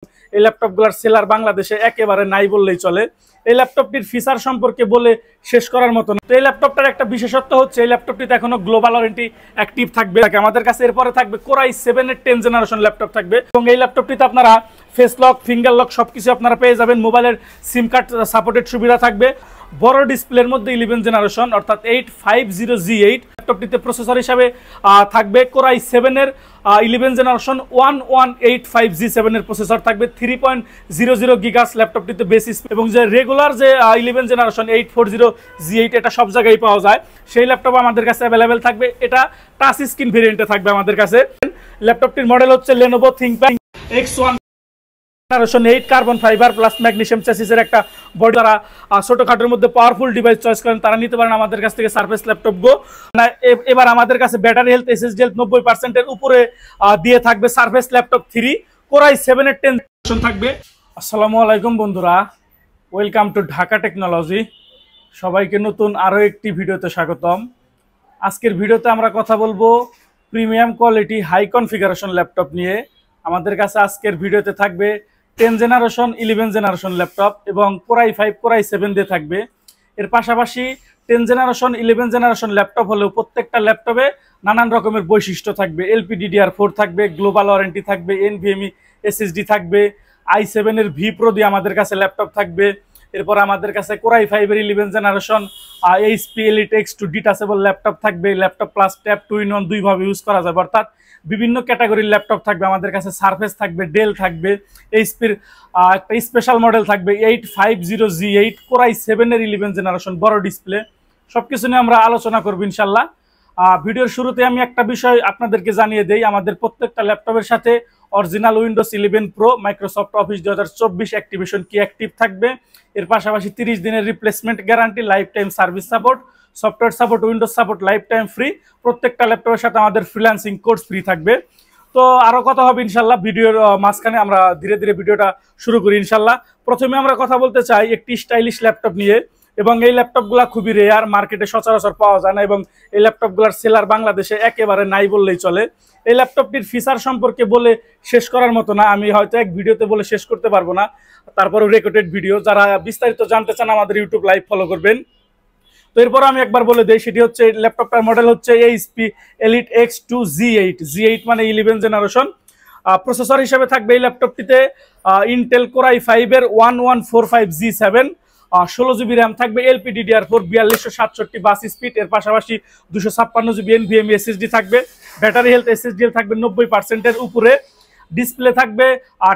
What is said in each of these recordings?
এই ল্যাপটপগুলোর সেলার বাংলাদেশে একেবারে নাই বললেই চলে। এই ল্যাপটপটির ফিচার সম্পর্কে বলে শেষ করার মতো না। তো এই ল্যাপটপটার একটা বিশেষত্ব হচ্ছে এই ল্যাপটপটিতে এখনো গ্লোবাল ওয়ারেন্টি অ্যাক্টিভ থাকবে। আমাদের কাছে এরপরে থাকবে কোর i7 এর 10 জেনারেশন ল্যাপটপ থাকবে এবং এই ল্যাপটপটিতে আপনারা ফেস লক, ফিঙ্গার লক সবকিছু আপনারা পেয়ে যাবেন। মোবাইলের সিম কার্ড সাপোর্টেড সুবিধা থাকবে। বড় ডিসপ্লের মধ্যে 11 জেনারেশন অর্থাৎ 850G8 ল্যাপটপটিতে প্রসেসর হিসাবে থাকবে কোর i7 এর 11 জেনারেশন 1185G7 এর প্রসেসর থাকবে। 3.00 গিগাহার্টজ ল্যাপটপটিতে বেসিস এবং যে রেগুলার যে 11 জেনারেশন 840G8 এটা সব জায়গায় পাওয়া যায় সেই ল্যাপটপ আমাদের কাছে অ্যাভেলেবেল থাকবে। এটা টাচ স্ক্রিন ভেরিয়েন্টে থাকবে আমাদের কাছে। ল্যাপটপটির মডেল হচ্ছে Lenovo ThinkPad X1 generation 8 carbon fibre plus magnesium চ্যাসিসের একটা বডি। যারা ছোটখাটোর মধ্যে পাওয়ারফুল ডিভাইস চয়েস করেন তারা নিতে পারেন আমাদের কাছ থেকে সারফেস ল্যাপটপ গো। এবার আমাদের কাছে ব্যাটারি হেলথ, SSD হেলথ 90% এর উপরে দিয়ে থাকবে সারফেস ল্যাপটপ 3 কোর i7 এর 10 জেনারেশন থাকবে। আসসালামু আলাইকুম বন্ধুরা, ওয়েলকাম টু ঢাকা টেকনোলজি। সবাইকে নতুন আরও একটি ভিডিওতে স্বাগতম। আজকের ভিডিওতে আমরা কথা বলবো premium quality high configuration laptop নিয়ে। আমাদের কাছে আজকের ভিডিওতে থাকবে 10 জেনারেশন 11 জেনারেশন ল্যাপটপ এবং কোর i5 কোর i7 দিয়ে থাকবে। এর পাশাপাশি 10 জেনারেশন 11 জেনারেশন ল্যাপটপ হলেও প্রত্যেকটা ল্যাপটপে নানান রকমের বৈশিষ্ট্য থাকবে। LPDDR4 থাকবে, গ্লোবাল ওয়ারেন্টি থাকবে, NVMe SSD থাকবে, i7 এর V Pro দিয়ে আমাদের কাছে ল্যাপটপ থাকবে। এরপর আমাদের কাছে কোর i5 এর 11 generation HP Elite X2 detachable laptop থাকবে। ল্যাপটপ প্লাস ট্যাব 2-in-1 দুইভাবে ইউজ করা যাবে, অর্থাৎ বিভিন্ন ক্যাটাগরির ল্যাপটপ থাকবে আমাদের কাছে। সারফেস থাকবে, ডেল থাকবে, এইচপির একটা স্পেশাল মডেল থাকবে 850G8 কোর i7 এর 11 জেনারেশন বড় ডিসপ্লে। সবকিছু নিয়ে আমরা আলোচনা করবো ইনশাল্লাহ। ভিডিওর শুরুতে আমি একটা বিষয় আপনাদেরকে জানিয়ে দেই, আমাদের প্রত্যেকটা ল্যাপটপের সাথে original Windows 11 pro, Microsoft office 2024 activation কি অ্যাক্টিভ থাকবে। এর পাশাপাশি 30 দিনের replacement guarantee, life time service support, software support, Windows support life time free. প্রত্যেকটা ল্যাপটপের সাথে আমাদের ফ্রিল্যান্সিং কোর্স ফ্রি থাকবে। তো আরও কথা হবে ইনশাল্লাহ ভিডিওর মাঝখানে। আমরা ধীরে ধীরে ভিডিওটা শুরু করি ইনশাল্লাহ। প্রথমে আমরা কথা বলতে চাই একটি স্টাইলিশ ল্যাপটপ নিয়ে, এবং এই ল্যাপটপগুলো খুবই রেয়ার, মার্কেটে সচরাচর পাওয়া যায় না এবং এই ল্যাপটপগুলোর সেলার বাংলাদেশে একেবারে নাই বললেই চলে। এই ল্যাপটপটির ফিচার সম্পর্কে বলে শেষ করার মতো না, আমি হয়তো এক ভিডিওতে বলে শেষ করতে পারবো না, তারপরেও রেকর্ডেড ভিডিও। যারা বিস্তারিত জানতে চান আমাদের ইউটিউব লাইভ ফলো করবেন। তো এরপর আমি একবার বলে দেই, সেটি হচ্ছে ল্যাপটপটার মডেল হচ্ছে HP Elite X2 G8 মানে 11 জেনারেশন। প্রসেসর হিসেবে থাকবে এই ল্যাপটপটিতে ইন্টেল কোর i5 এর 1145G7, 16GB র্যাম থাকবে, LPDDR4 4267 বাস স্পিড। এর পাশাপাশি 256GB NVMe SSD থাকবে। ব্যাটারি হেলথ, SSD থাকবে 90% এর উপরে। ডিসপ্লে থাকবে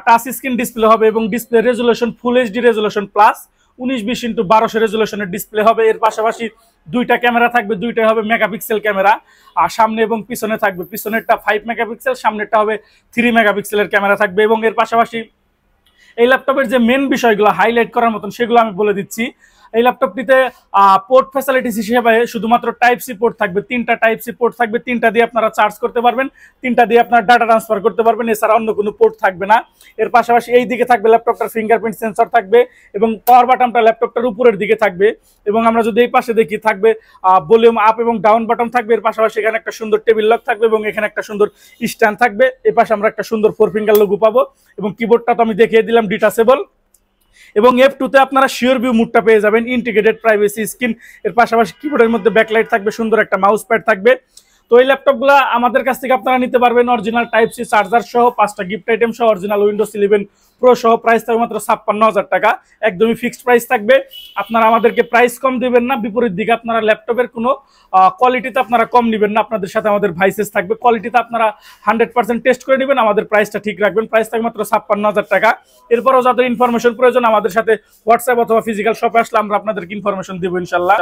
টাচ স্ক্রিন ডিসপ্লে হবে এবং display resolution full HD resolution plus 1920x1200 রেজুলেশনের ডিসপ্লে হবে। এর পাশাপাশি দুইটা ক্যামেরা থাকবে, দুইটাই হবে মেগাপিক্সেল ক্যামেরা, আর সামনে এবং পিছনে থাকবে। পিছনেরটা 5 মেগাপিক্সেল, সামনেরটা হবে 3 মেগাপিক্সেলের ক্যামেরা থাকবে। এবং এর পাশাপাশি এই ল্যাপটপের যে মেন বিষয়গুলো হাইলাইট করার মতন সেগুলো আমি বলে দিচ্ছি। এই ল্যাপটপটিতে পোর্ট ফ্যাসিলিটিস হিসেবে শুধুমাত্র টাইপ সি পোর্ট থাকবে, 3টা টাইপ সি পোর্ট থাকবে। 3টা দিয়ে আপনারা চার্জ করতে পারবেন, 3টা দিয়ে আপনারা ডাটা ট্রান্সফার করতে পারবেন, এছাড়া অন্য কোনো পোর্ট থাকবে না। এর পাশাপাশি এই দিকে থাকবে ল্যাপটপটার ফিঙ্গারপ্রিন্ট সেন্সর থাকবে এবং পাওয়ার বাটনটা ল্যাপটপটার উপরের দিকে থাকবে। এবং আমরা যদি এই পাশে দেখি থাকবে ভলিউম আপ এবং ডাউন বাটন থাকবে। এর পাশাপাশি এখানে একটা সুন্দর টেবিল লক থাকবে এবং এখানে একটা সুন্দর স্ট্যান্ড থাকবে। এই পাশে আমরা একটা সুন্দর 4 ফিঙ্গার লোগো পাবো এবং কিবোর্ডটা তো আমি দেখিয়ে দিলাম ডিটাচেবল। এবং F2-তে আপনারা শিওর ভিউ মুডটা পেয়ে যাবেন, ইন্টিগ্রেটেড প্রাইভেসি স্ক্রিন। এর পাশাপাশি কিবোর্ডের মধ্যে ব্যাকলাইট থাকবে, সুন্দর একটা মাউস প্যাড থাকবে। তো এই ল্যাপটপগুলো আমাদের কাছ থেকে আপনারা নিতে পারবেন অরিজিনাল টাইপ সি চার্জার সহ, 5টা গিফট আইটেম সহ, অরিজিনাল উইন্ডোজ 11 প্রো সহ। প্রাইস থাকবে মাত্র 56,000 টাকা, একদমই ফিক্সড প্রাইস থাকবে। আপনারা আমাদেরকে প্রাইস কম দিবেন না, বিপরীত দিকে আপনারা ল্যাপটপের কোনো কোয়ালিটিতে আপনারা কম নেবেন না। আপনাদের সাথে আমাদের ভাইসেস থাকবে, কোয়ালিটিতে আপনারা 100% টেস্ট করে নেবেন, আমাদের প্রাইসটা ঠিক রাখবেন। প্রাইস থাকবে মাত্র 56,000 টাকা। এরপরও যাদের ইনফরমেশন প্রয়োজন আমাদের সাথে হোয়াটসঅ্যাপ অথবা ফিজিক্যাল শপে আসলে আমরা আপনাদেরকে ইনফরমেশন দেবো ইনশাল্লাহ।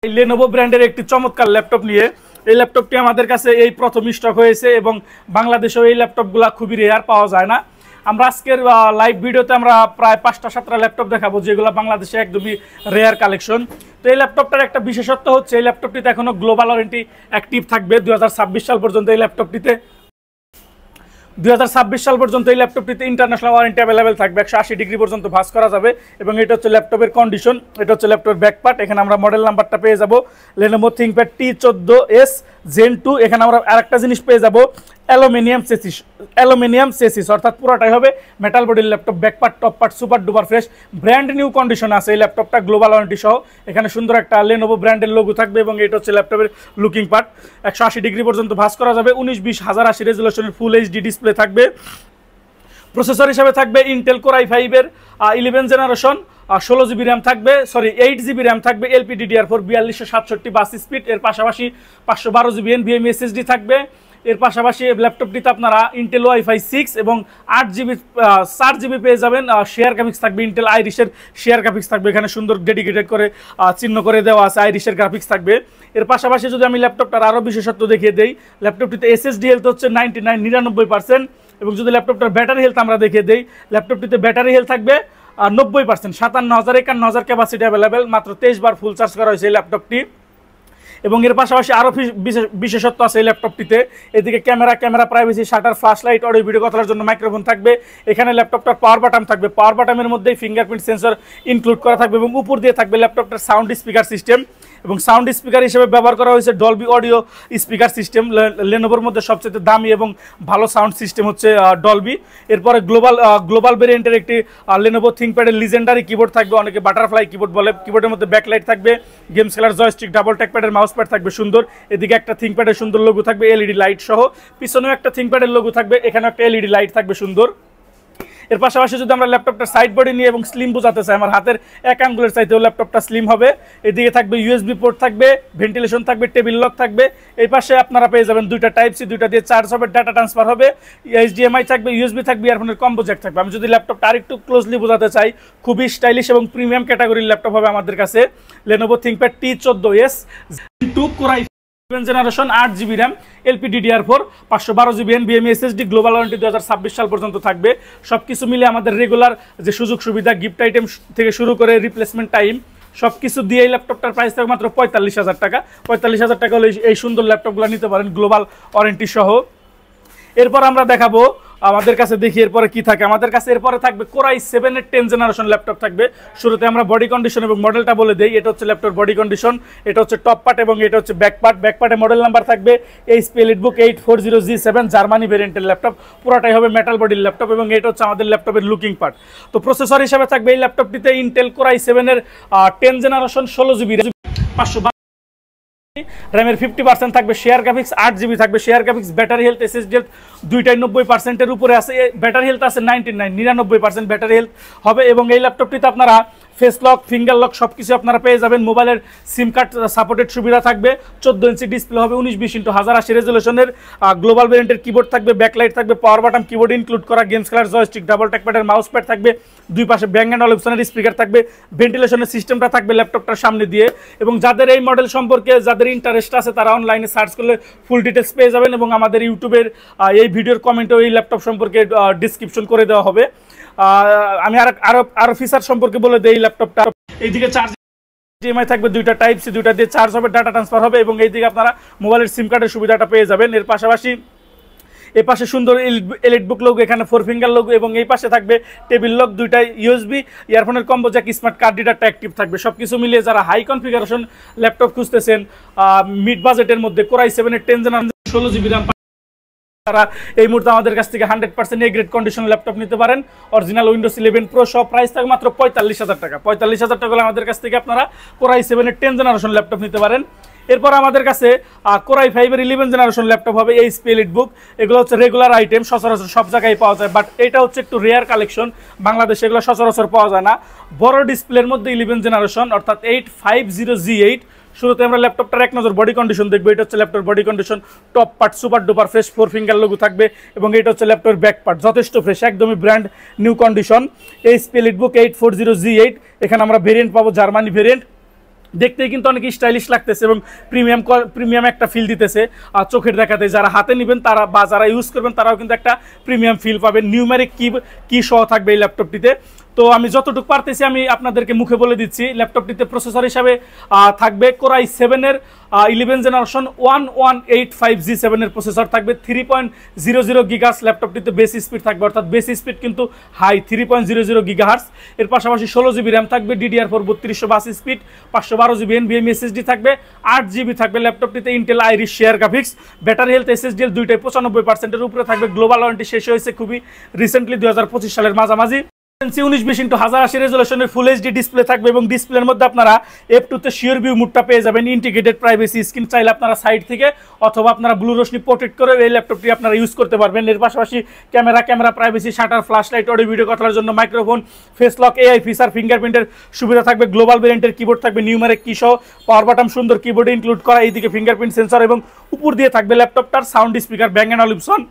Lenovo ব্র্যান্ডের একটি চমৎকার ল্যাপটপ নিয়ে, এই ল্যাপটপটি আমাদের কাছে এই প্রথম স্টক হয়েছে এবং বাংলাদেশেও এই ল্যাপটপগুলো খুবই রেয়ার, পাওয়া যায় না। আমরা আজকের লাইভ ভিডিওতে আমরা প্রায় 5টা-7টা ল্যাপটপ দেখাবো যেগুলো বাংলাদেশে একদমই রেয়ার কালেকশন। তো এই ল্যাপটপটার একটা বিশেষত্ব হচ্ছে এই ল্যাপটপটিতে এখনো গ্লোবাল ওয়ারেন্টি অ্যাক্টিভ থাকবে 2026 সাল পর্যন্ত। এই ল্যাপটপটিতে 2026 সাল পর্যন্ত এই ল্যাপটপটিতে ইন্টারন্যাশনাল ওয়ারেন্টি অ্যাভেলেবেল থাকবে, 180 ডিগ্রি পর্যন্ত ভাঁজ করা যাবে। এবং এটা হচ্ছে ল্যাপটপের কন্ডিশন, এটা হচ্ছে ল্যাপটপের ব্যাক পার্ট। এখানে আমরা মডেল নাম্বারটা পেয়ে যাব Lenovo ThinkPad T14S Gen 2। এখানে আমরা আরেকটা জিনিস পেয়ে যাব অ্যালুমিনিয়াম চেসিস অর্থাৎ পুরোটাই হবে মেটাল বডির laptop. Back part top part super duper fresh, brand new condition আছে এই ল্যাপটপটা, গ্লোবাল ওয়ারেন্টি সহ। এখানে সুন্দর একটা Lenovo ব্র্যান্ডের লোগো থাকবে এবং এটা হচ্ছে ল্যাপটপের লুকিং পার্ট। 180 ডিগ্রি পর্যন্ত ভাঁজ করা যাবে, 1920x1080 রেজুলেশনের ফুল এইচডি ডিসপ্লে থাকবে। প্রসেসর হিসাবে থাকবে ইন্টেল কোর i5 এর 11 জেনারেশন, 16 জিবি র্যাম থাকবে, 8 জিবি র্যাম থাকবে, LPDDR4 4267 বাস স্পিড। এর পাশাপাশি 512 জিবি NVMe SSD থাকবে। এর পাশাপাশি ল্যাপটপটিতে আপনারা ইন্টেল ওয়াইফাই 6 এবং 4 জিবি পেয়ে যাবেন। শেয়ার গ্রাফিক্স থাকবে, ইন্টেল আইরিশের শেয়ার গ্রাফিক্স থাকবে, এখানে সুন্দর ডেডিকেটেড করে চিহ্ন করে দেওয়া আছে, আইরিশের গ্রাফিক্স থাকবে। এর পাশাপাশি যদি আমি ল্যাপটপটার আরও বিশেষত্ব দেখিয়ে দেই, ল্যাপটপটিতে SSD হেলথ হচ্ছে 99% এবং যদি ল্যাপটপটার ব্যাটারি হেলথ আমরা দেখিয়ে দেই, ল্যাপটপটিতে ব্যাটারি হেলথ থাকবে 90%, 57,000-51,000 ক্যাপাসিটি অ্যাভেলেবেল, মাত্র 23 বার ফুল চার্জ করা হয়েছে এই ল্যাপটপটি। এবং এর পাশাপাশি আরও বিশেষত্ব আছে এই ল্যাপটপটিতে, এদিকে camera privacy shutter, flash light, audio video কথার জন্য মাইক্রোফোন থাকবে। এখানে ল্যাপটপটার পাওয়ার বাটন থাকবে, পাওয়ার বাটনের মধ্যেই ফিঙ্গারপ্রিন্ট সেন্সর ইনক্লুড করা থাকবে এবং উপর দিয়ে থাকবে ল্যাপটপটার সাউন্ড স্পিকার সিস্টেম। এবং সাউন্ড স্পিকার হিসেবে ব্যবহার করা হয়েছে ডলবি অডিও স্পিকার সিস্টেম। লেনোভোর মধ্যে সবচেয়ে দামি এবং ভালো সাউন্ড সিস্টেম হচ্ছে ডলবি। এরপরে গ্লোবাল ভেরিয়েন্টের একটি লেনোভো থিংকপ্যাডের লিজেন্ডারি কিবোর্ড থাকবে, অনেকে বাটারফ্লাই কিবোর্ড বলে। কিবোর্ডের মধ্যে ব্যাকলাইট থাকবে, গেমস খেলার জয়স্টিক, ডাবল ট্যাকপ্যাডের মাউস প্যাড থাকবে সুন্দর। এদিকে একটা থিংকপ্যাডের সুন্দর লোগো থাকবে, এলইডি লাইট সহ। পিছনেও একটা থিংকপ্যাডের লোগো থাকবে, এখানে একটা এলইডি লাইট থাকবে সুন্দর। এর পাশাপাশি যদি আমরা ল্যাপটপটার সাইড বডি নিয়ে এবং স্লিম বোঝাতে চাই, আমার হাতের 1 আঙ্গুলের চাইতেও ল্যাপটপটা স্লিম হবে। এদিকে থাকবে ইউএসবি পোর্ট থাকবে, ভেন্টিলেশন থাকবে, টেবিল লক থাকবে। এই পাশে আপনারা পেয়ে যাবেন 2টা টাইপ সি, 2টা দিয়ে চার্জ হবে, ডাটা ট্রান্সফার হবে, HDMI থাকবে, ইউএসবি থাকবে, ইয়ারফোনের কম্বো জ্যাক থাকবে। আমি যদি ল্যাপটপটা আরেকটু ক্লোজলি বোঝাতে চাই, খুবই স্টাইলিশ এবং প্রিমিয়াম ক্যাটাগরির ল্যাপটপ হবে আমাদের কাছে। Lenovo ThinkPad T14s 2 Core i5 generation, 8 GB RAM, LPDDR4, 512 GB NVMe SSD, global warranty 2026 সাল পর্যন্ত থাকবে। সবকিছু মিলে আমাদের রেগুলার যে সুযোগ সুবিধা, গিফট আইটেম থেকে শুরু করে রিপ্লেসমেন্ট টাইম, সবকিছু দিয়ে এই ল্যাপটপটার প্রাইস থাকবে মাত্র 45,000 টাকা। 45,000 টাকা হলে এই সুন্দর ল্যাপটপগুলো নিতে পারেন গ্লোবাল ওয়ারেন্টি সহ। এরপর আমরা দেখাবো আমাদের কাছে, দেখি এরপরে কি থাকে আমাদের কাছে। এরপরে থাকবে Core i7 এর 10 জেনারেশন ল্যাপটপ থাকবে। শুরুতে আমরা বডি কন্ডিশন এবং মডেলটা বলে দেই। এটা হচ্ছে ল্যাপটপ বডি কন্ডিশন, এটা হচ্ছে টপ পার্ট এবং এটা হচ্ছে ব্যাক পার্ট। ব্যাক পার্টে মডেল নাম্বার থাকবে HP EliteBook 840G7, জার্মানি ভেরিয়েন্টের ল্যাপটপ, পুরোটাই হবে মেটাল বডির ল্যাপটপ এবং এটা হচ্ছে আমাদের ল্যাপটপের লুকিং পার্ট। তো প্রসেসর হিসেবে থাকবে এই ল্যাপটপটিতে ইন্টেল Core i7 এর 10 জেনারেশন, 16 জিবি, 512 র্যামের 50% থাকবে, শেয়ার গ্রাফিক্স 8 জিবি থাকবে, share graphics, battery health, SSD health দুইটাই 90%-এর উপরে আছে। ব্যাটারি হেলথ আছে 99% ব্যাটারি হেলথ হবে। এবং এই ল্যাপটপটিতে আপনারা ফেস লক, ফিঙ্গার লক সবকিছু আপনারা পেয়ে যাবেন। মোবাইলের সিম কার্ড সাপোর্টেড সুবিধা থাকবে, 14 ইঞ্চি ডিসপ্লে হবে, 1920x1080 রেজুলেশনের, গ্লোবাল ভেরিয়েন্টের কিবোর্ড থাকবে, ব্যাকলাইট থাকবে, পাওয়ার বাটন কিবোর্ড ইনক্লুড করা, গেমস খেলার জয়স্টিক, ডাবল ট্যাকপ্যাডের মাউস প্যাড থাকবে, দুই পাশে ব্যাং অ্যান্ড অলিপসনের স্পিকার থাকবে, ভেন্টিলেশনের সিস্টেমটা থাকবে ল্যাপটপটার সামনে দিয়ে। এবং যাদের এই মডেল সম্পর্কে যাদের ইন্টারেস্ট আছে তারা অনলাইনে সার্চ করলে ফুল ডিটেলস পেয়ে যাবেন এবং আমাদের ইউটিউবের এই ভিডিওর কমেন্টেও এই ল্যাপটপ সম্পর্কে ডিসক্রিপশন করে দেওয়া হবে। আমি আরো ফিচার সম্পর্কে বলে দেই। ল্যাপটপটা এইদিকে চার্জ HDMI থাকবে, 2টা টাইপ সি, 2টা দিয়ে চার্জ হবে, ডাটা ট্রান্সফার হবে এবং এইদিকে আপনারা মোবাইলের সিম কার্ডের সুবিধাটা পেয়ে যাবেন। এর পাশাপাশি এই পাশে সুন্দর EliteBook লোগো, এখানে 4 ফিঙ্গার লোগো এবং এই পাশে থাকবে টেবিল লক, 2টা USB, ইয়ারফোনের কম্বো জ্যাক, স্মার্ট কার্ড রিডারটা অ্যাক্টিভ থাকবে। সবকিছু মিলিয়ে যারা হাই কনফিগারেশন ল্যাপটপ খুঁজতেছেন মিড বাজেটের মধ্যে, Core i7 এর 10 জেনারেশন, 16 জিবি র্যাম, তারা এই মুহূর্তে আমাদের কাছ থেকে 100% এ গ্রেড কন্ডিশন ল্যাপটপ নিতে পারেন। অরিজিনাল উইন্ডোজ 11 প্রো সব প্রাইস থাকে মাত্র 45,000 টাকা। 45,000 টাকা হলে আমাদের কাছ থেকে আপনারা Core i7 এর 10 জেনারেশন ল্যাপটপ নিতে পারেন। এরপর আমাদের কাছে Core i5 এর 11 জেনারেশন ল্যাপটপ হবে, HP EliteBook। এগুলো হচ্ছে রেগুলার আইটেম, সচরাচর সব জায়গায় পাওয়া যায়, বাট এটা হচ্ছে একটু রেয়ার কালেকশন, বাংলাদেশে এগুলো সচরাচর পাওয়া যায় না। বড় ডিসপ্লের মধ্যে 11 জেনারেশন অর্থাৎ 850G8। শুরুতে আমরা ল্যাপটপটার এক নজর বডি কন্ডিশন দেখবো। এটা হচ্ছে laptop body condition, top part super duper fresh, 4 finger logo থাকবে এবং এটা হচ্ছে ল্যাপটপের ব্যাক পার্ট, যথেষ্ট ফ্রেশ, একদমই brand new condition. HP EliteBook 840G8, এখানে আমরা ভেরিয়েন্ট পাবো জার্মানি ভেরিয়েন্ট। দেখতেই কিন্তু অনেক স্টাইলিশ লাগতেছে এবং প্রিমিয়াম একটা ফিল দিতেছে। আর চোখের দেখাতে যারা হাতে নেবেন তারা বা যারা ইউজ করবেন তারাও কিন্তু একটা প্রিমিয়াম ফিল পাবেন। নিউমেরিক কি সহ থাকবে এই ল্যাপটপটিতে। তো আমি যতটুকু পারতেছি আমি আপনাদেরকে মুখে বলে দিচ্ছি। ল্যাপটপটিতে প্রসেসর হিসাবে থাকবে কোরাই 7 এর 11 জেনারেশন 1185G7 এর প্রসেসর থাকবে, 3.00 গিগাহার্টজ। ল্যাপটপটিতে বেস স্পিড থাকবে, অর্থাৎ বেস স্পিড কিন্তু হাই 3.00 গিগাহার্টজ। এর পাশাপাশি 16GB র্যাম থাকবে, DDR4 3282 speed, 512GB NVMe SSD থাকবে, 8GB থাকবে। ল্যাপটপটিতে Intel Iris share graphics, battery health SSDL দুইটাই 95%-এর উপরে থাকবে। গ্লোবাল ওয়ারেন্টি শেষ হয়েছে খুবই রিসেন্টলি 2025 সালের মাঝামাঝি। 1920x1080 রেজুলেশনের ফুল এইচডি ডিসপ্লে থাকবে এবং ডিসপ্লের মধ্যে আপনারা F2 তে শিওর ভিউ মোডটা পেয়ে যাবেন। ইন্টিগ্রেটেড প্রাইভেসি স্ক্রিন চাইলে আপনারা সাইড থেকে অথবা আপনারা ব্লু রশ্মি প্রোটেক্ট করে এই ল্যাপটপটি আপনারা ইউজ করতে পারবেন। এর পাশাপাশি camera privacy, shutter, flash light, audio video কথার জন্য microphone, face lock, AI feature, ফিঙ্গারপ্রিন্টের সুবিধা থাকবে। গ্লোবাল ভেরিয়েন্টের কিবোর্ড থাকবে, নিউমারিক কি সহ পাওয়ার বাটন সুন্দর কিবোর্ডে ইনক্লুড করা। এইদিকে ফিঙ্গারপ্রিন্ট সেন্সর এবং উপর দিয়ে থাকবে ল্যাপটপটার sound speaker bang and Olufsen.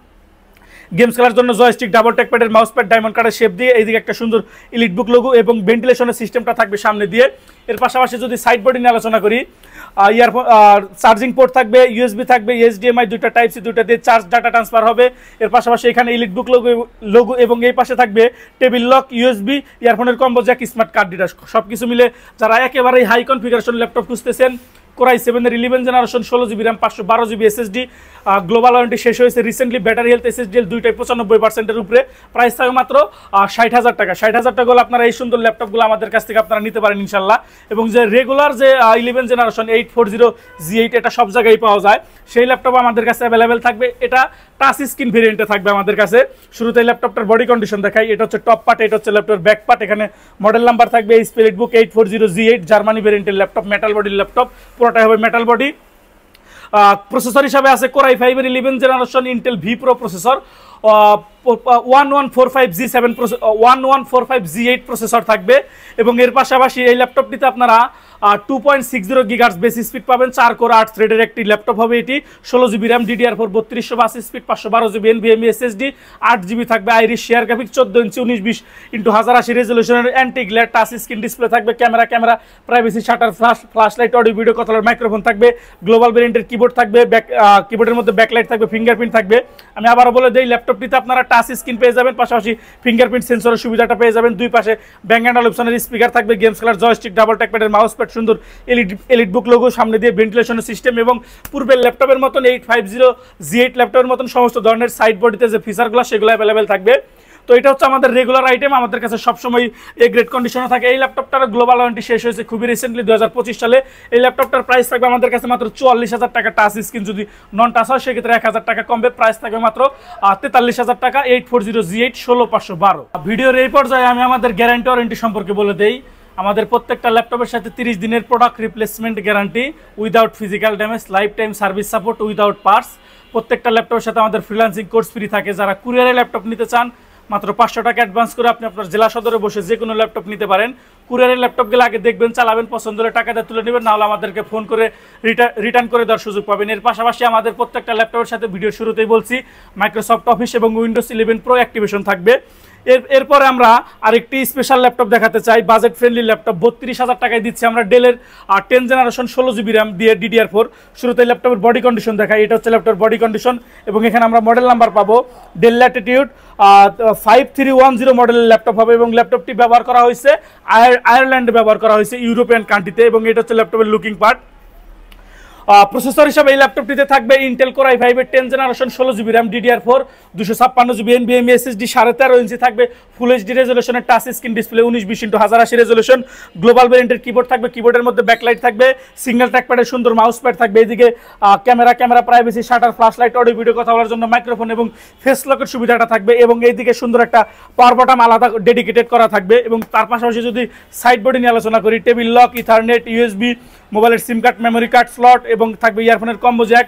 Games খেলার জন্য জয়স্টিক, ডাবল ট্যাক প্যাডের মাউস প্যাড, ডায়মন্ড কার্ডের শেপ দিয়ে এইদিকে একটা সুন্দর ইলিটবুক লোগো এবং ভেন্টিলেশনের সিস্টেমটা থাকবে সামনে দিয়ে। এর পাশাপাশি যদি সাইড বডি নিয়ে আলোচনা করি, ইয়ারফোন চার্জিং পোর্ট থাকবে, USB থাকবে, HDMI দুইটা টাইপ সি দুইটা দিয়ে চার্জ ডাটা ট্রান্সফার হবে। এর পাশাপাশি এখানে ইলিটবুক লোগো এবং এই পাশে থাকবে টেবিল লক, USB, ইয়ারফোনের combo jack, smart card reader. সব কিছু মিলে যারা একেবারেই হাই কনফিগারেশন ল্যাপটপ খুঁজতেছেন, কোরাই 7 এর 11 generation 16GB RAM 512GB SSD, global warranty শেষ হয়েছে রিসেন্টলি, ব্যাটারি হেলথ SSDL দুইটাই 95%-এর উপরে, প্রাইস থাকবে মাত্র 60,000 টাকা। 60,000 টাকা হলে আপনারা এই সুন্দর ল্যাপটপগুলো আমাদের কাছ থেকে আপনারা নিতে পারেন ইনশাল্লাহ। এবং যে রেগুলার যে 11 জেনারেশন 840G8 এটা সব জায়গায় পাওয়া যায়, সেই ল্যাপটপ আমাদের কাছে অ্যাভেলেবেল থাকবে। এটা টাচ স্ক্রিন ভেরিয়েন্টে থাকবে আমাদের কাছে। শুরুতে ল্যাপটপটার বডি কন্ডিশন দেখাই। এটা হচ্ছে টপ পার্ট, এটা হচ্ছে ল্যাপটপের ব্যাক পার্ট। এখানে মডেল নাম্বার থাকবে HP EliteBook 840G8 জার্মানি ভেরিয়েন্টের ল্যাপটপ, মেটাল বডির ল্যাপটপ, পুরোটাই হবে মেটাল বডি। প্রসেসর হিসাবে আছে কোরাই 5 এর 11 generation Intel V pro processor, 1145G8 processor থাকবে। এবং এর পাশাপাশি এই ল্যাপটপটিতে আপনারা 2.60 গিগাহার্টজ বেস স্পিড পাবেন, 4 কোর 8 থ্রেডের একটি ল্যাপটপ হবে এটি, 16GB RAM, DDR4 3282 speed, 512GB NVMe SSD, 8GB থাকবে Iris share graphics, 14 inch 1920x1080 রেজুলেশনের anti glare touch screen display থাকবে। Camera privacy, shutter, flash light, audio video কথার মাইক্রোফোন থাকবে। গ্লোবাল ভেরিয়েন্টের কিবোর্ড থাকবে, কিবোর্ডের মধ্যে ব্যাকলাইট থাকবে, ফিঙ্গারপ্রিন্ট থাকবে। আমি আবারও বলে দিই, ল্যাপটপটিতে আপনারা টাচ স্ক্রিন পেয়ে যাবেন, পাশাপাশি ফিঙ্গারপ্রিন্ট সেন্সরের সুবিধাটা পেয়ে যাবেন। দুই পাশে ব্যাং অ্যান্ড অলিপসনের স্পিকার থাকবে, গেমস খেলার জয়স্টিক, ডাবল ট্যাক প্যাডের মাউস প্যাড, সুন্দর এলিটবুক লোগো, সামনে দিয়ে ভেন্টিলেশনের সিস্টেম এবং পূর্বের ল্যাপটপের মতন 850G8 ল্যাপটপের মতন সমস্ত ধরনের সাইড বডিতে যে ফিচারগুলো সেগুলো অ্যাভেলেবেল থাকবে। তো এটা হচ্ছে আমাদের রেগুলার আইটেম, আমাদের কাছে সবসময় এই গ্রেড কন্ডিশনে থাকে। এই ল্যাপটপটার গ্লোবাল ওয়ারেন্টি শেষ হয়েছে খুবই রিসেন্টলি 2025 সালে। এই ল্যাপটপটার প্রাইস থাকবে আমাদের কাছে মাত্র 44,000 টাকা। টাচ স্ক্রিন যদি নন টাচ হয় সেক্ষেত্রে 1,000 টাকা কমবে, প্রাইস থাকবে মাত্র 43,000 টাকা। 840G8 16512। ভিডিওর এই পর্যায়ে আমি আমাদের গ্যারান্টি ওয়ারেন্টি সম্পর্কে বলে দেই। আমাদের প্রত্যেকটা ল্যাপটপের সাথে 30 দিনের product replacement guarantee without physical damage, life time service support without parts. প্রত্যেকটা ল্যাপটপের সাথে আমাদের ফ্রিল্যান্সিং কোর্স ফ্রি থাকে। যারা কুরিয়ারে ল্যাপটপ নিতে চান মাত্র 500 টাকা অ্যাডভান্স করে আপনি আপনার জেলা সদরে বসে যে কোনো ল্যাপটপ নিতে পারেন। কুরিয়ারের ল্যাপটপগুলো আগে দেখবেন, চালাবেন, পছন্দ হলে টাকা দিয়ে তুলে নেবেন, নাহলে আমাদেরকে ফোন করে রিটার্ন করে দেওয়ার সুযোগ পাবেন। এর পাশাপাশি আমাদের প্রত্যেকটা ল্যাপটপের সাথে ভিডিও শুরুতেই বলছি মাইক্রোসফট অফিস এবং উইন্ডোজ 11 প্রো অ্যাক্টিভেশন থাকবে। এরপরে আমরা আরেকটি স্পেশাল ল্যাপটপ দেখাতে চাই, বাজেট ফ্রেন্ডলি ল্যাপটপ। 32,000 টাকায় দিচ্ছি আমরা ডেলের 10 জেনারেশন 16GB র্যাম দিয়ে DDR4। শুরুতে ল্যাপটপের বডি কন্ডিশন দেখাই। এটা হচ্ছে ল্যাপটপের বডি কন্ডিশন এবং এখানে আমরা মডেল নাম্বার পাবো ডেল ল্যাটিটিউড 5310 মডেলের ল্যাপটপ হবে এবং ল্যাপটপটি ব্যবহার করা হয়েছে আয়ারল্যান্ডে ব্যবহার করা হয়েছে, ইউরোপিয়ান কান্ট্রিতে। এবং এটা হচ্ছে ল্যাপটপের লুকিং পার্ট। প্রসেসর হিসাবে এই ল্যাপটপটিতে থাকবে ইন্টেল কোরাই 5 এর 10 generation 16GB RAM, DDR4 256GB NVMe SSD, 13.5 inch থাকবে ফুল এইচডি রেজুলেশনের touch screen display, 1920x1080 resolution. Global ভেরিয়েন্টের কিবোর্ড থাকবে, কিবোর্ডের মধ্যে ব্যাকলাইট থাকবে, সিঙ্গেল ট্র্যাক প্যাডের সুন্দর মাউস প্যাড থাকবে। এদিকে camera privacy, shutter, flash light, audio video কথা বলার জন্য মাইক্রোফোন এবং ফেস লকের সুবিধাটা থাকবে। এবং এইদিকে সুন্দর একটা পাওয়ার বাটন আলাদা ডেডিকেটেড করা থাকবে। এবং তার পাশাপাশি যদি সাইড বডি নিয়ে আলোচনা করি, টেবিল লক, ইথারনেট, USB, মোবাইলের সিম কার্ড, মেমোরি কার্ড স্লট এবং থাকবে ইয়ারফোনের কম্বো জ্যাক।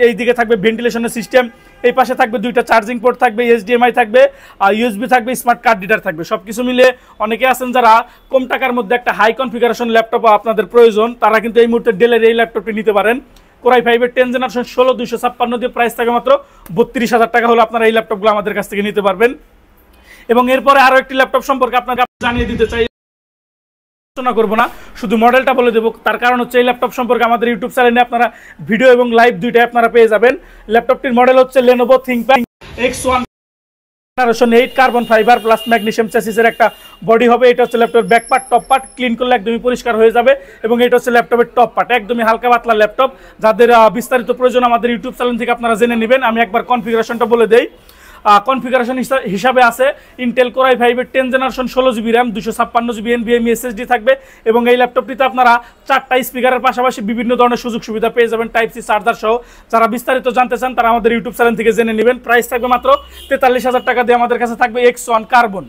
এই দিকে থাকবে ভেন্টিলেশনের সিস্টেম, এই পাশে থাকবে দুইটা চার্জিং পোর্ট থাকবে, HDMI থাকবে, USB থাকবে, স্মার্ট কার্ড রিডার থাকবে। সবকিছু মিলে অনেকে আছেন যারা কম টাকার মধ্যে একটা হাই কনফিগারেশন ল্যাপটপ আপনাদের প্রয়োজন, তারা কিন্তু এই মুহূর্তে ডেলের এই ল্যাপটপটি নিতে পারেন। কোরাই 5 এর 10 জেনারেশন 16256 দিয়ে প্রাইস থাকে মাত্র 32,000 টাকা হলে আপনারা এই ল্যাপটপগুলো আমাদের কাছ থেকে নিতে পারবেন। এবং এরপরে আরো একটি ল্যাপটপ সম্পর্কে আপনাকে জানিয়ে দিতে চাই, করবো না, শুধু মডেলটা বলে দেবো। তার কারণ হচ্ছে এই ল্যাপটপ সম্পর্কে আমাদের ইউটিউব চ্যানেলে আপনারা ভিডিও এবং লাইভ দুইটাই আপনারা পেয়ে যাবেন। ল্যাপটপটির মডেল হচ্ছে Lenovo ThinkPad X1 8 carbon fibre plus magnesium চ্যাসিসের একটা বডি হবে। এটা হচ্ছে ল্যাপটপের back part, top part clean করলে একদমই পরিষ্কার হয়ে যাবে এবং এটা হচ্ছে ল্যাপটপের টপ পার্ট, একদমই হালকা পাতলা ল্যাপটপ। যাদের বিস্তারিত প্রয়োজন আমাদের ইউটিউব চ্যানেল থেকে আপনারা জেনে নেবেন। আমি একবার কনফিগারেশনটা বলে দেই। কনফিগারেশন হিসাবে আছে ইন্টেল কোর i5 এর 10 generation 16GB RAM 256GB NVMe SSD থাকবে এবং এই ল্যাপটপটিতে আপনারা 4টা স্পিকারের পাশাপাশি বিভিন্ন ধরনের সুযোগ সুবিধা পেয়ে যাবেন, টাইপ সি চার্জার সহ। যারা বিস্তারিত জানতে চান তারা আমাদের ইউটিউব চ্যানেল থেকে জেনে নেবেন। প্রাইস থাকবে মাত্র 43,000 টাকা দিয়ে আমাদের কাছে থাকবে X1 কার্বন।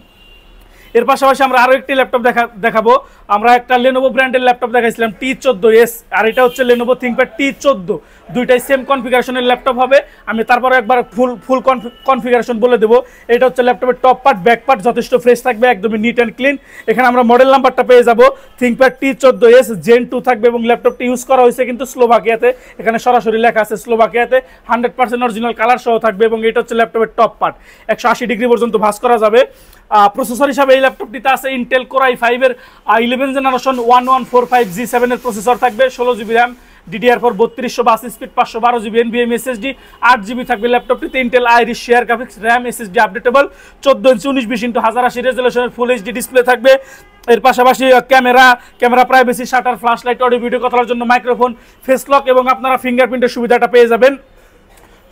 এর পাশাপাশি আমরা আরো একটি ল্যাপটপ দেখাবো। আমরা একটা Lenovo ব্র্যান্ডের ল্যাপটপ দেখাইছিলাম T14S, আর এটা হচ্ছে Lenovo ThinkPad T14। দুইটাই সেম কনফিগারেশনের ল্যাপটপ হবে। আমি তারপরে একবার ফুল কনফিগারেশন বলে দেবো। এটা হচ্ছে ল্যাপটপের টপ পার্ট, ব্যাক পার্ট যথেষ্ট ফ্রেশ থাকবে, একদমই নিট অ্যান্ড ক্লিন। এখানে আমরা মডেল নাম্বারটা পেয়ে যাবো ThinkPad T14S Gen 2 থাকবে এবং ল্যাপটপটি ইউজ করা হয়েছে কিন্তু স্লোভাকিয়াতে। এখানে সরাসরি লেখা আছে স্লোভাকিয়াতে। 100% অরিজিনাল কালার সহ থাকবে এবং এটা হচ্ছে ল্যাপটপের টপ পার্ট। 180 ডিগ্রি পর্যন্ত ভাঁজ করা যাবে। প্রসেসর হিসাবে এই ল্যাপটপটিতে আছে ইন্টেল কোর i5 এর 11 জেনারেশন 1145G7 এর প্রসেসর থাকবে, 16GB RAM, DDR4 3282 speed, 512GB NVMe SSD, 8GB থাকবে ল্যাপটপটিতে। Intel Iris share graphics, RAM SSD updatable, 14 inch 1920x1080 রেজোলিউশনের ফুল HD ডিসপ্লে থাকবে। এর পাশাপাশি camera privacy, shutter, flash light, audio video কথা বলার জন্য মাইক্রোফোন, ফেস লক এবং আপনারা ফিঙ্গারপ্রিন্টের সুবিধাটা পেয়ে যাবেন।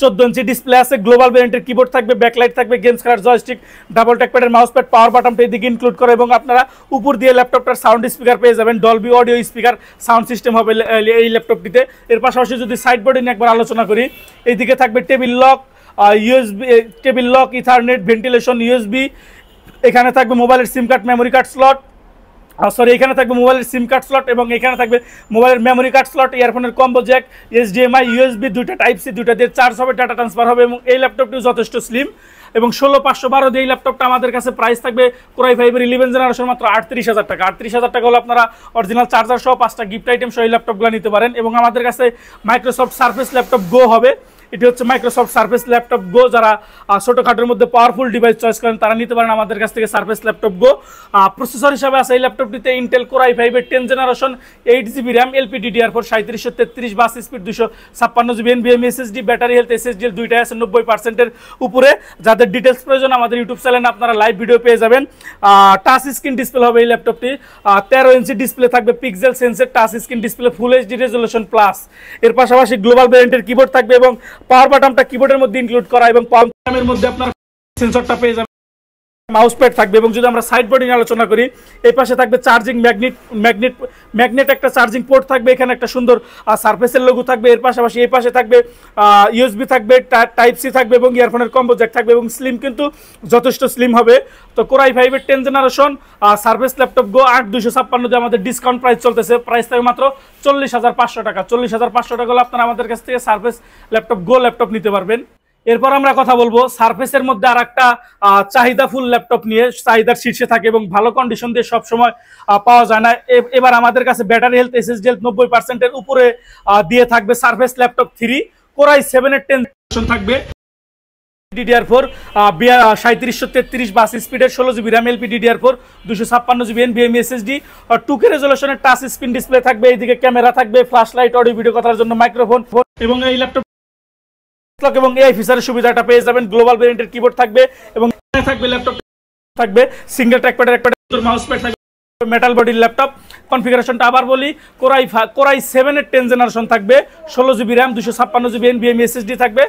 14 ইঞ্চি ডিসপ্লে আছে, গ্লোবাল ভেরিয়েন্টের কিবোর্ড থাকবে, ব্যাকলাইট থাকবে, গেমস খেলার জয়স্টিক, ডাবল ট্র্যাকপ্যাডের মাউস প্যাড, পাওয়ার বাটনটা এদিকে ইনক্লুড করে এবং আপনারা উপর দিয়ে ল্যাপটপটার সাউন্ড স্পিকার পেয়ে যাবেন। Dolby audio speaker sound system হবে এই ল্যাপটপটিতে। এর পাশাপাশি যদি সাইড বডি নিয়ে একবার আলোচনা করি, এইদিকে থাকবে table lock, ethernet, ventilation, USB। এখানে থাকবে মোবাইলের সিম কার্ড, মেমোরি কার্ড স্লট, এখানে থাকবে মোবাইলের সিম কার্ড স্লট এবং এখানে থাকবে মোবাইলের মেমোরি কার্ড স্লট, ইয়ারফোনের কম্বো জ্যাক, HDMI, USB, দুইটা টাইপ সি, দুইটা দিয়ে চার্জ হবে, ডাটা ট্রান্সফার হবে এবং এই ল্যাপটপটিও যথেষ্ট স্লিম। এবং 16512 দিয়ে এই ল্যাপটপটা আমাদের কাছে প্রাইস থাকবে কোর i5 এর 11 জেনারেশন মাত্র 38,000 টাকা। 38,000 টাকা হলে আপনারা অরিজিনাল চার্জার সহ 5টা গিফট আইটেম সহ এই ল্যাপটপগুলো নিতে পারেন। এবং আমাদের কাছে মাইক্রোসফট সারফেস ল্যাপটপ গো হবে। এটি হচ্ছে মাইক্রোসফট সারফেস ল্যাপটপ গো। যারা ছোটোখাটোর মধ্যে পাওয়ারফুল ডিভাইস চয়েস করেন তারা নিতে পারেন আমাদের কাছ থেকে সারফেস ল্যাপটপ গো। প্রসেসর হিসাবে আছে এই ল্যাপটপটিতে ইন্টেল কোর i5 এর 10 জেনারেশন 8GB RAM, LPDDR4 3733 বাস speed, 256GB NVMe SSD, battery health SSD দুইটাই আছে 90% এর উপরে। যাদের ডিটেলস প্রয়োজন আমাদের ইউটিউব চ্যানেলে আপনারা লাইভ ভিডিও পেয়ে যাবেন। টাচ স্ক্রিন ডিসপ্লে হবে এই ল্যাপটপটি, 13 ইঞ্চি ডিসপ্লে থাকবে, pixel sensor touch screen display, full HD resolution plus. এর পাশাপাশি গ্লোবাল ভেরিয়েন্টের কিবোর্ড থাকবে এবং পাওয়ার বাটনটা কিবোর্ডের মধ্যে ইনক্লুড করা এবং পাওয়ার মধ্যে আপনার সেন্সরটা পেয়ে যাবেন, মাউস প্যাড থাকবে। এবং যদি আমরা সাইড বডি নিয়ে আলোচনা করি, এই পাশে থাকবে চার্জিং ম্যাগনেট একটা চার্জিং পোর্ট থাকবে, এখানে একটা সুন্দর সারফেসের লোগো থাকবে। এর পাশাপাশি এই পাশে থাকবে USB থাকবে, টাইপ সি থাকবে এবং ইয়ারফোনের কম্বো জ্যাক থাকবে এবং স্লিম কিন্তু যথেষ্ট স্লিম হবে। তো কোর i5 এর 10 জেনারেশন সারফেস ল্যাপটপ গো 8256 দিয়ে আমাদের ডিসকাউন্ট প্রাইস চলতেছে। প্রাইস থাকবে মাত্র 40,500 টাকা। 40,500 টাকা হলে আপনারা আমাদের কাছ থেকে সারফেস ল্যাপটপ গো ল্যাপটপ নিতে পারবেন। এরপর আমরা কথা বলবো সারফেসের মধ্যে আর একটা চাহিদাফুল ল্যাপটপ নিয়ে, চাহিদার শীর্ষে থাকে এবং ভালো কন্ডিশন দিয়ে সবসময় পাওয়া যায় না। এবার আমাদের কাছে ব্যাটারি হেলথ SSD হেলথ 90% এর উপরে দিয়ে থাকবে সারফেস ল্যাপটপ 3 কোর i7 এর 10 জেনারেশন থাকবে, DDR4 3733 বাস স্পিডের, 16GB RAM, LPDDR4 256GB NVMe SSD, 2K রেজোলিউশনের টাচ স্ক্রিন ডিসপ্লে থাকবে। এইদিকে ক্যামেরা থাকবে, ফ্ল্যাশ লাইট, অডিও ভিডিও কথার জন্য মাইক্রোফোন এবং এই ল্যাপটপ এবং AI ফিচারের সুবিধাটা পেয়ে যাবেন। গ্লোবাল ভেরিয়েন্টের কিবোর্ড থাকবে এবং থাকবে ল্যাপটপ থাকবে সিঙ্গেল ট্র্যাকপ্যাডের একটা মাউস প্যাড থাকবে, মেটাল বডির ল্যাপটপ। কনফিগারেশনটা আবার বলি, কোর i7 এর 10 জেনারেশন থাকবে, 16GB RAM, 256GB NVMe SSD থাকবে,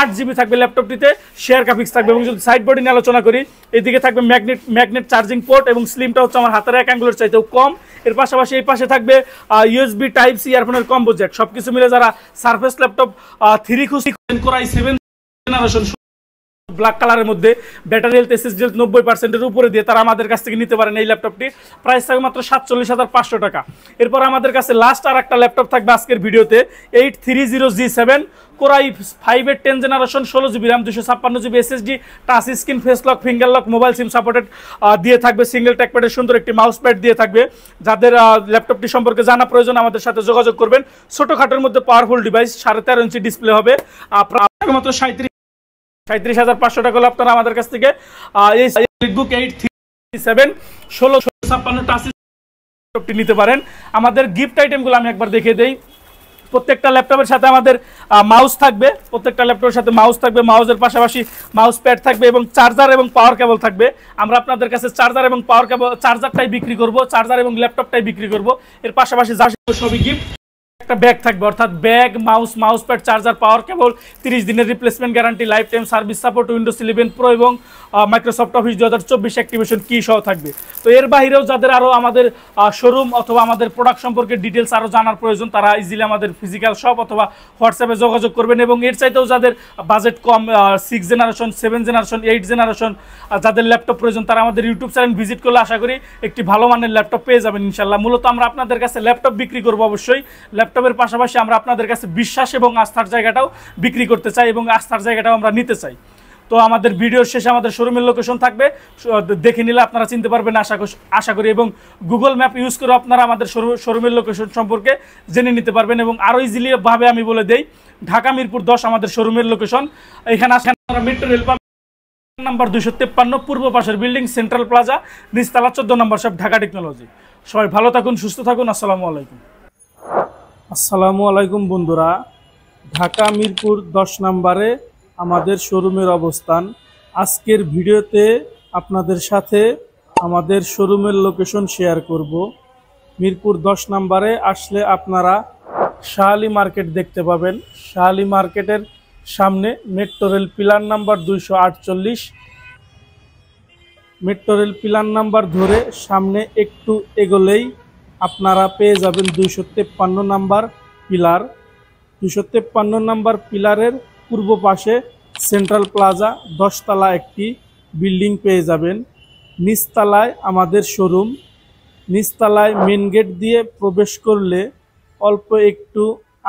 8GB থাকবে ল্যাপটপটিতে, শেয়ার গ্রাফিক্স থাকবে। এবং যদি সাইড বডি নিয়ে আলোচনা করি, এদিকে থাকবে ম্যাগনেট চার্জিং পোর্ট এবং স্লিমটা হচ্ছে আমার হাতের 1 আঙ্গুলের চাইতেও কম। এর পাশাপাশি এই পাশে থাকবে USB টাইপ সি, ইয়ারফোনের কম্বো জ্যাক। সবকিছু মিলে যারা সারফেস ল্যাপটপ 3 খুশি কোর i7 জেনারেশন ব্ল্যাক কালারের মধ্যে, ব্যাটারি হেলথ SSD 90% এর উপরে দিয়ে তারা আমাদের কাছ থেকে নিতে পারেন এই ল্যাপটপটি। প্রাইস থাকবে মাত্র 47,500 টাকা। এরপর আমাদের কাছে লাস্ট আর একটা ল্যাপটপ থাকবে আজকের ভিডিওতে, 830G7 কোর i5 এর 10 generation 16GB RAM, 256GB SSD, touch screen, face lock, finger lock, mobile SIM supported দিয়ে থাকবে, সিঙ্গেল ট্র্যাকপ্যাডের সুন্দর একটি মাউস প্যাড দিয়ে থাকবে। যাদের ল্যাপটপটি সম্পর্কে জানা প্রয়োজন আমাদের সাথে যোগাযোগ করবেন। ছোটখাটোর মধ্যে পাওয়ারফুল ডিভাইস, 13.5 ইঞ্চি ডিসপ্লে হবে, মাত্র 37,500 টাকা হলে আপনারা আমাদের কাছ থেকে এই বুক 837 1656 টাচ ল্যাপটপটি নিতে পারেন। আমাদের গিফট আইটেমগুলো আমি একবার দেখিয়ে দেই। প্রত্যেকটা ল্যাপটপের সাথে আমাদের মাউস থাকবে, প্রত্যেকটা ল্যাপটপের সাথে মাউস থাকবে, মাউসের পাশাপাশি মাউস প্যাড থাকবে এবং চার্জার এবং পাওয়ার কেবল থাকবে। আমরা আপনাদের কাছে চার্জার এবং পাওয়ার কেবল, চার্জারটাই বিক্রি করব, চার্জার এবং ল্যাপটপটাই বিক্রি করব। এর পাশাপাশি যা সবই গিফট, একটা ব্যাগ থাকবে, অর্থাৎ ব্যাগ, মাউস প্যাড, চার্জার, পাওয়ার কেবল, 30 দিনের replacement guarantee, life time service support, Windows 11 pro এবং মাইক্রোসফট অফিস 2024 অ্যাক্টিভেশন কি সহ থাকবে। তো এর বাইরেও যাদের আরও আমাদের শোরুম অথবা আমাদের প্রোডাক্ট সম্পর্কে ডিটেলস আরও জানার প্রয়োজন, তারা ইজিলি আমাদের ফিজিক্যাল শপ অথবা হোয়াটসঅ্যাপে যোগাযোগ করবেন। এবং এর চাইতেও যাদের বাজেট কম, 6 জেনারেশন, 7 জেনারেশন, 8 জেনারেশন যাদের ল্যাপটপ প্রয়োজন, তারা আমাদের ইউটিউব চ্যানেল ভিজিট করলে আশা করি একটি ভালো মানের ল্যাপটপ পেয়ে যাবেন ইনশাল্লাহ। মূলত আমরা আপনাদের কাছে ল্যাপটপ বিক্রি করবো, অবশ্যই ল্যাপটপের পাশাপাশি আমরা আপনাদের কাছে বিশ্বাস এবং আস্থার জায়গাটাও বিক্রি করতে চাই এবং আস্থার জায়গাটাও আমরা নিতে চাই। তো আমাদের ভিডিওর শেষে আমাদের শোরুমের লোকেশন থাকবে, দেখে নিলে আপনারা চিনতে পারবেন আশা করি। এবং গুগল ম্যাপ ইউজ করে আপনারা আমাদের শোরুমের লোকেশন সম্পর্কে জেনে নিতে পারবেন। এবং আরও ইজিলি ভাবে আমি বলে দেই, ঢাকা মিরপুর 10 আমাদের শোরুমের লোকেশন। এখানে আসেন আপনারা মেট্রো রেল নাম্বার 253, পূর্ব পাশের বিল্ডিং, সেন্ট্রাল প্লাজা, নিচতলা 14 নম্বর শপ, ঢাকা টেকনোলজি। সবাই ভালো থাকুন, সুস্থ থাকুন। আসসালামু আলাইকুম। আসসালামু আলাইকুম বন্ধুরা, ঢাকা মিরপুর 10 নম্বরে আমাদের শোরুমের অবস্থান। আজকের ভিডিওতে আপনাদের সাথে আমাদের শোরুমের লোকেশন শেয়ার করব। মিরপুর 10 নম্বরে আসলে আপনারা শাহালি মার্কেট দেখতে পাবেন। শাহালি মার্কেটের সামনে metro rail pillar number 248, metro rail pillar number ধরে সামনে একটু এগোলেই আপনারা পেয়ে যাবেন 253 নাম্বার পিলার। 253 নাম্বার পিলারের পূর্ব পাশে সেন্ট্রাল প্লাজা 10 তলা একটি বিল্ডিং পেয়ে যাবেন। নিচতলায় আমাদের শোরুম। নিচতলায় মেন গেট দিয়ে প্রবেশ করলে অল্প একটু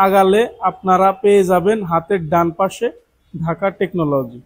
আগালে আপনারা পেয়ে যাবেন হাতের ডান পাশে ঢাকা টেকনোলজি।